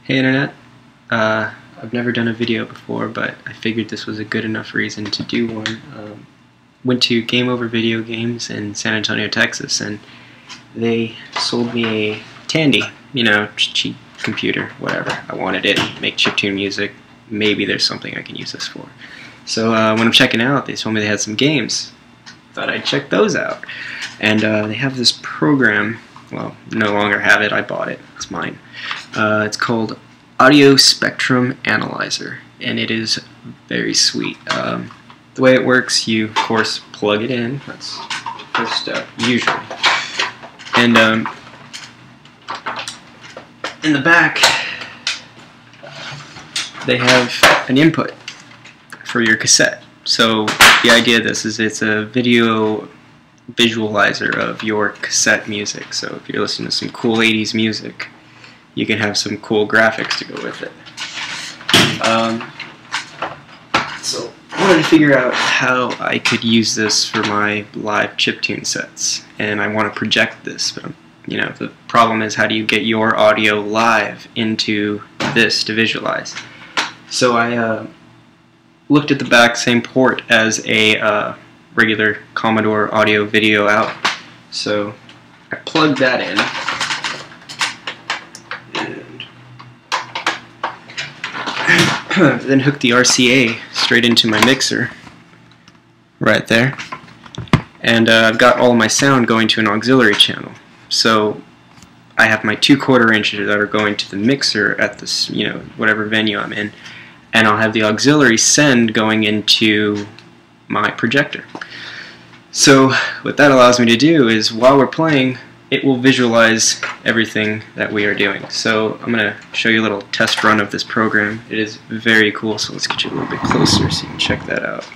Hey Internet, I've never done a video before, but I figured this was a good enough reason to do one. Went to Game Over Video Games in San Antonio, Texas, and they sold me a TANDY, cheap computer, whatever. I wanted it, make chiptune music. Maybe there's something I can use this for. So when I'm checking out, they told me they had some games. Thought I'd check those out. And they have this program. Well, no longer have it. I bought it. It's mine. It's called Audio Spectrum Analyzer, and it is very sweet. The way it works, you of course plug it in. That's the first step, usually. And in the back, they have an input for your cassette. So the idea of this is it's a video visualizer of your cassette music. So if you're listening to some cool 80s music, you can have some cool graphics to go with it. So I wanted to figure out how I could use this for my live chiptune sets, and I want to project this. But the problem is, how do you get your audio live into this to visualize? So I looked at the back, same port as a regular Commodore audio video out. So I plugged that in, and then hooked the RCA straight into my mixer right there, and I've got all of my sound going to an auxiliary channel. So I have my 2/4 inches that are going to the mixer at this, whatever venue I'm in, and I'll have the auxiliary send going into my projector. So what that allows me to do is, while we're playing, it will visualize everything that we are doing. So I'm going to show you a little test run of this program. It is very cool, so let's get you a little bit closer so you can check that out.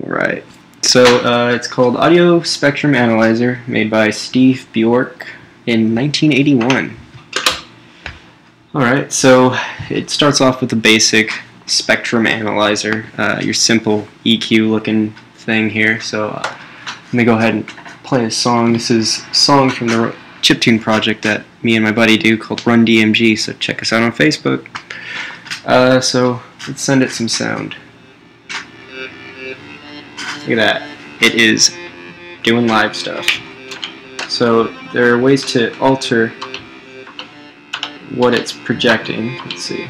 Alright, so it's called Audio Spectrum Analyzer, made by Steve Bjork in 1981. Alright, so it starts off with the basic spectrum analyzer, your simple EQ looking thing here. So let me go ahead and play a song. This is a song from the chiptune project that me and my buddy do called Run DMG, so check us out on Facebook. So let's send it some sound. Look at that. It is doing live stuff. So there are ways to alter what it's projecting. Let's see.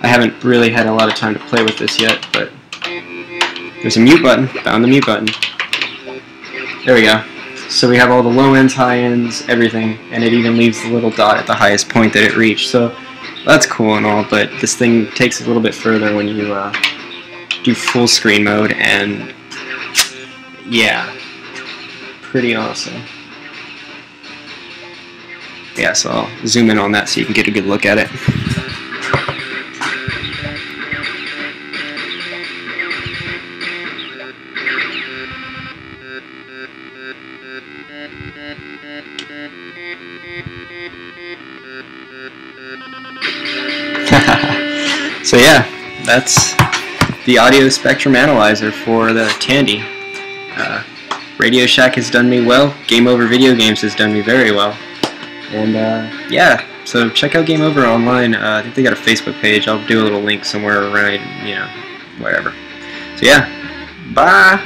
I haven't really had a lot of time to play with this yet, but there's a mute button. Found the mute button. There we go. So we have all the low ends, high ends, everything, and it even leaves the little dot at the highest point that it reached. So that's cool and all, but this thing takes it a little bit further when you do full screen mode, and yeah, pretty awesome. Yeah, so I'll zoom in on that so you can get a good look at it. So yeah, that's the Audio Spectrum Analyzer for the TANDY. Radio Shack has done me well. Game Over Video Games has done me very well. And yeah, so check out Game Over online. I think they got a Facebook page. I'll do a little link somewhere around, whatever. So yeah, bye!